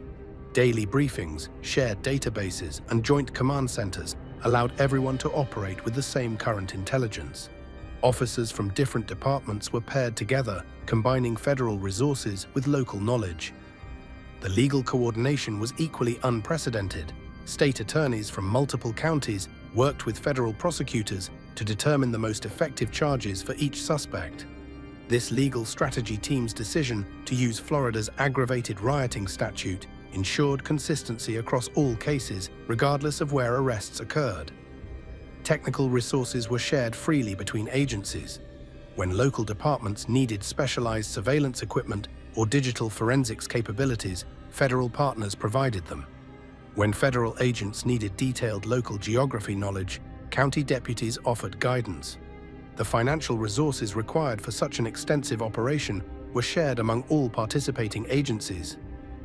Daily briefings, shared databases, and joint command centers allowed everyone to operate with the same current intelligence. Officers from different departments were paired together, combining federal resources with local knowledge. The legal coordination was equally unprecedented. State attorneys from multiple counties worked with federal prosecutors to determine the most effective charges for each suspect. This legal strategy team's decision to use Florida's aggravated rioting statute ensured consistency across all cases, regardless of where arrests occurred. Technical resources were shared freely between agencies. When local departments needed specialized surveillance equipment or digital forensics capabilities, federal partners provided them. When federal agents needed detailed local geography knowledge, county deputies offered guidance. The financial resources required for such an extensive operation were shared among all participating agencies.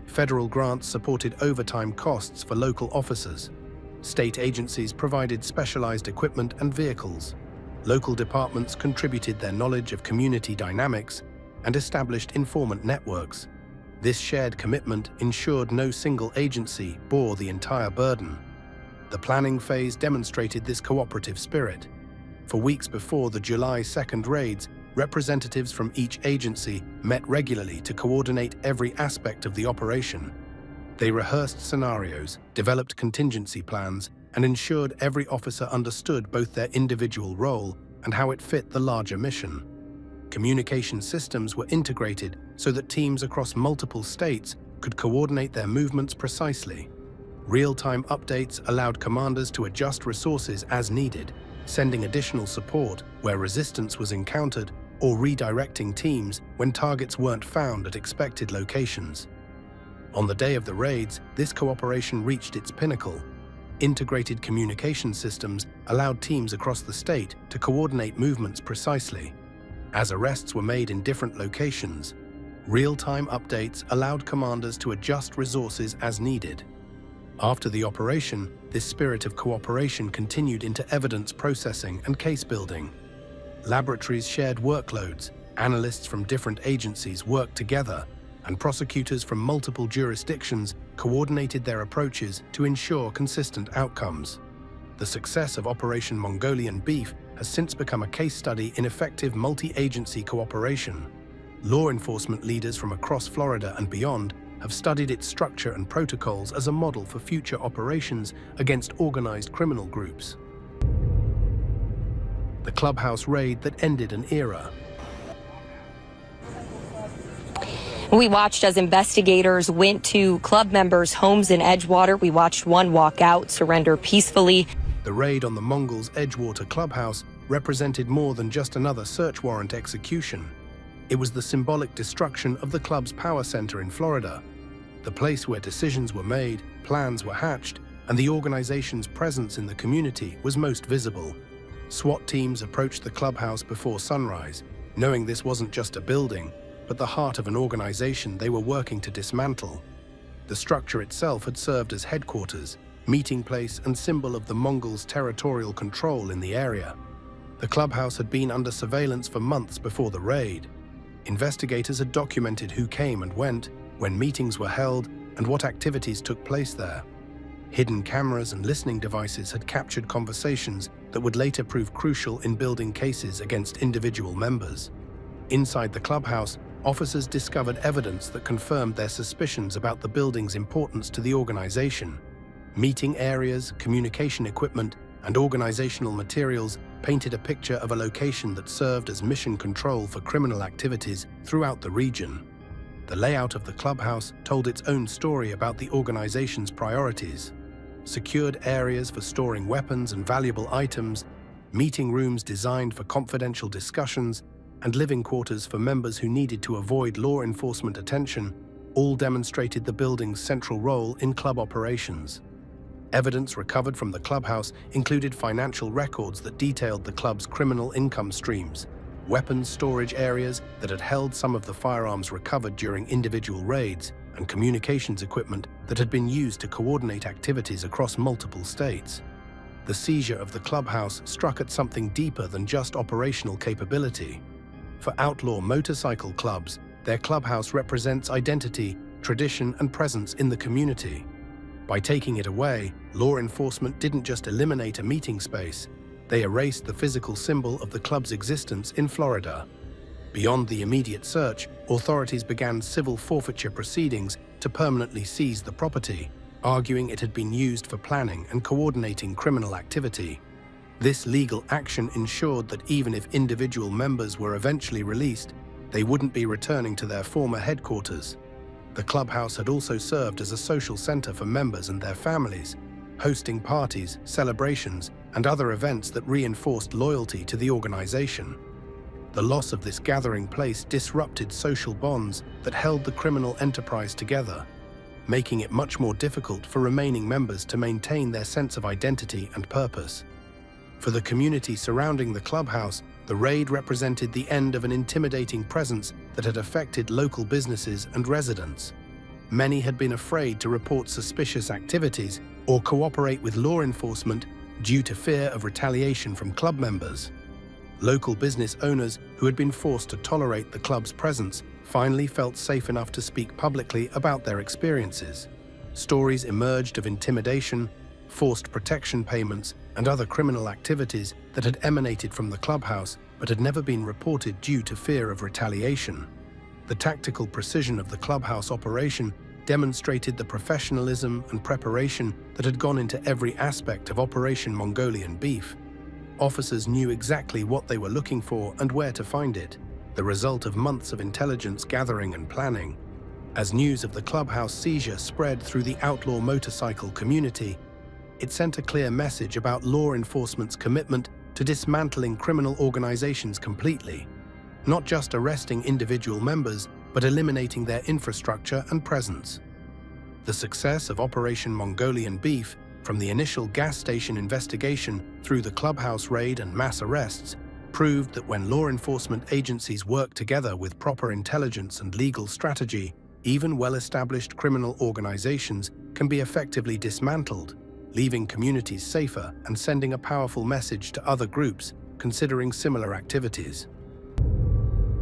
Federal grants supported overtime costs for local officers. State agencies provided specialized equipment and vehicles. Local departments contributed their knowledge of community dynamics and established informant networks. This shared commitment ensured no single agency bore the entire burden. The planning phase demonstrated this cooperative spirit. For weeks before the July 2nd raids, representatives from each agency met regularly to coordinate every aspect of the operation. They rehearsed scenarios, developed contingency plans, and ensured every officer understood both their individual role and how it fit the larger mission. Communication systems were integrated so that teams across multiple states could coordinate their movements precisely. Real-time updates allowed commanders to adjust resources as needed, sending additional support where resistance was encountered, or redirecting teams when targets weren't found at expected locations. On the day of the raids, this cooperation reached its pinnacle. Integrated communication systems allowed teams across the state to coordinate movements precisely. As arrests were made in different locations, real-time updates allowed commanders to adjust resources as needed. After the operation, this spirit of cooperation continued into evidence processing and case building. Laboratories shared workloads, analysts from different agencies worked together, and prosecutors from multiple jurisdictions coordinated their approaches to ensure consistent outcomes. The success of Operation Mongolian Beef has since become a case study in effective multi-agency cooperation. Law enforcement leaders from across Florida and beyond have studied its structure and protocols as a model for future operations against organized criminal groups. The Clubhouse raid that ended an era. We watched as investigators went to club members' homes in Edgewater. We watched one walk out, surrender peacefully. The raid on the Mongols' Edgewater clubhouse represented more than just another search warrant execution. It was the symbolic destruction of the club's power center in Florida, the place where decisions were made, plans were hatched, and the organization's presence in the community was most visible. SWAT teams approached the clubhouse before sunrise, knowing this wasn't just a building, but the heart of an organization they were working to dismantle. The structure itself had served as headquarters, meeting place, and symbol of the Mongols' territorial control in the area. The clubhouse had been under surveillance for months before the raid. Investigators had documented who came and went, when meetings were held, and what activities took place there. Hidden cameras and listening devices had captured conversations that would later prove crucial in building cases against individual members. Inside the clubhouse, officers discovered evidence that confirmed their suspicions about the building's importance to the organization. Meeting areas, communication equipment, and organizational materials painted a picture of a location that served as mission control for criminal activities throughout the region. The layout of the clubhouse told its own story about the organization's priorities. Secured areas for storing weapons and valuable items, meeting rooms designed for confidential discussions, and living quarters for members who needed to avoid law enforcement attention, all demonstrated the building's central role in club operations. Evidence recovered from the clubhouse included financial records that detailed the club's criminal income streams, weapons storage areas that had held some of the firearms recovered during individual raids, and communications equipment that had been used to coordinate activities across multiple states. The seizure of the clubhouse struck at something deeper than just operational capability. For outlaw motorcycle clubs, their clubhouse represents identity, tradition, and presence in the community. By taking it away, law enforcement didn't just eliminate a meeting space, they erased the physical symbol of the club's existence in Florida. Beyond the immediate search, authorities began civil forfeiture proceedings to permanently seize the property, arguing it had been used for planning and coordinating criminal activity. This legal action ensured that even if individual members were eventually released, they wouldn't be returning to their former headquarters. The clubhouse had also served as a social center for members and their families, hosting parties, celebrations, and other events that reinforced loyalty to the organization. The loss of this gathering place disrupted social bonds that held the criminal enterprise together, making it much more difficult for remaining members to maintain their sense of identity and purpose. For the community surrounding the clubhouse, the raid represented the end of an intimidating presence that had affected local businesses and residents. Many had been afraid to report suspicious activities or cooperate with law enforcement due to fear of retaliation from club members. Local business owners who had been forced to tolerate the club's presence finally felt safe enough to speak publicly about their experiences. Stories emerged of intimidation, forced protection payments, and other criminal activities that had emanated from the clubhouse but had never been reported due to fear of retaliation. The tactical precision of the clubhouse operation demonstrated the professionalism and preparation that had gone into every aspect of Operation Mongolian Beef. Officers knew exactly what they were looking for and where to find it, the result of months of intelligence gathering and planning. As news of the clubhouse seizure spread through the outlaw motorcycle community, it sent a clear message about law enforcement's commitment to dismantling criminal organizations completely, not just arresting individual members, but eliminating their infrastructure and presence. The success of Operation Mongolian Beef, from the initial gas station investigation through the Clubhouse raid and mass arrests, proved that when law enforcement agencies work together with proper intelligence and legal strategy, even well-established criminal organizations can be effectively dismantled, leaving communities safer and sending a powerful message to other groups considering similar activities.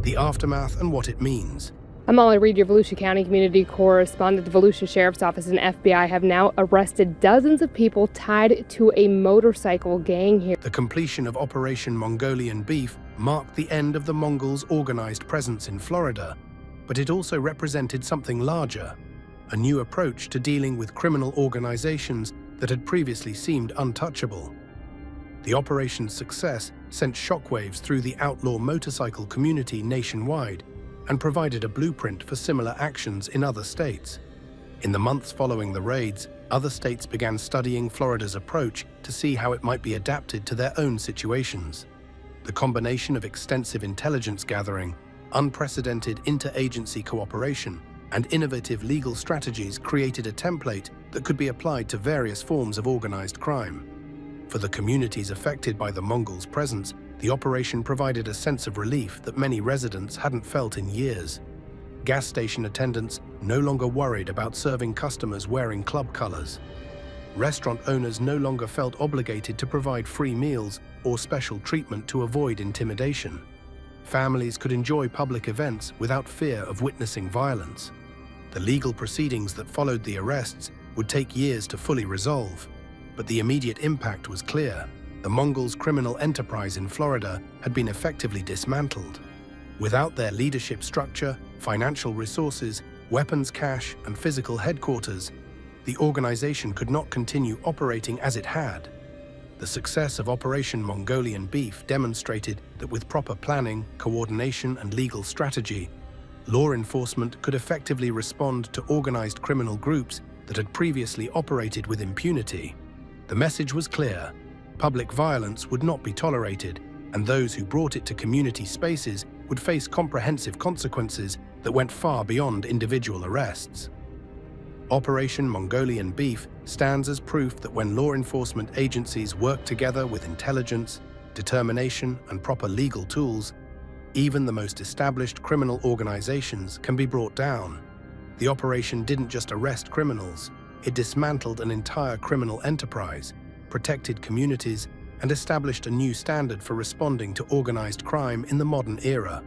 The aftermath and what it means. I'm Molly Reed, your Volusia County community correspondent. The Volusia Sheriff's Office and FBI have now arrested dozens of people tied to a motorcycle gang here. The completion of Operation Mongolian Beef marked the end of the Mongols' organized presence in Florida, but it also represented something larger, a new approach to dealing with criminal organizations that had previously seemed untouchable. The operation's success sent shockwaves through the outlaw motorcycle community nationwide and provided a blueprint for similar actions in other states. In the months following the raids, other states began studying Florida's approach to see how it might be adapted to their own situations. The combination of extensive intelligence gathering, unprecedented interagency cooperation, and innovative legal strategies created a template that could be applied to various forms of organized crime. For the communities affected by the Mongols' presence, the operation provided a sense of relief that many residents hadn't felt in years. Gas station attendants no longer worried about serving customers wearing club colors. Restaurant owners no longer felt obligated to provide free meals or special treatment to avoid intimidation. Families could enjoy public events without fear of witnessing violence. The legal proceedings that followed the arrests would take years to fully resolve, but the immediate impact was clear. The Mongols' criminal enterprise in Florida had been effectively dismantled. Without their leadership structure, financial resources, weapons cache, and physical headquarters, the organization could not continue operating as it had. The success of Operation Mongolian Beef demonstrated that with proper planning, coordination, and legal strategy, law enforcement could effectively respond to organized criminal groups that had previously operated with impunity. The message was clear. Public violence would not be tolerated, and those who brought it to community spaces would face comprehensive consequences that went far beyond individual arrests. Operation Mongolian Beef stands as proof that when law enforcement agencies work together with intelligence, determination, and proper legal tools, even the most established criminal organizations can be brought down. The operation didn't just arrest criminals, it dismantled an entire criminal enterprise, protected communities, and established a new standard for responding to organized crime in the modern era.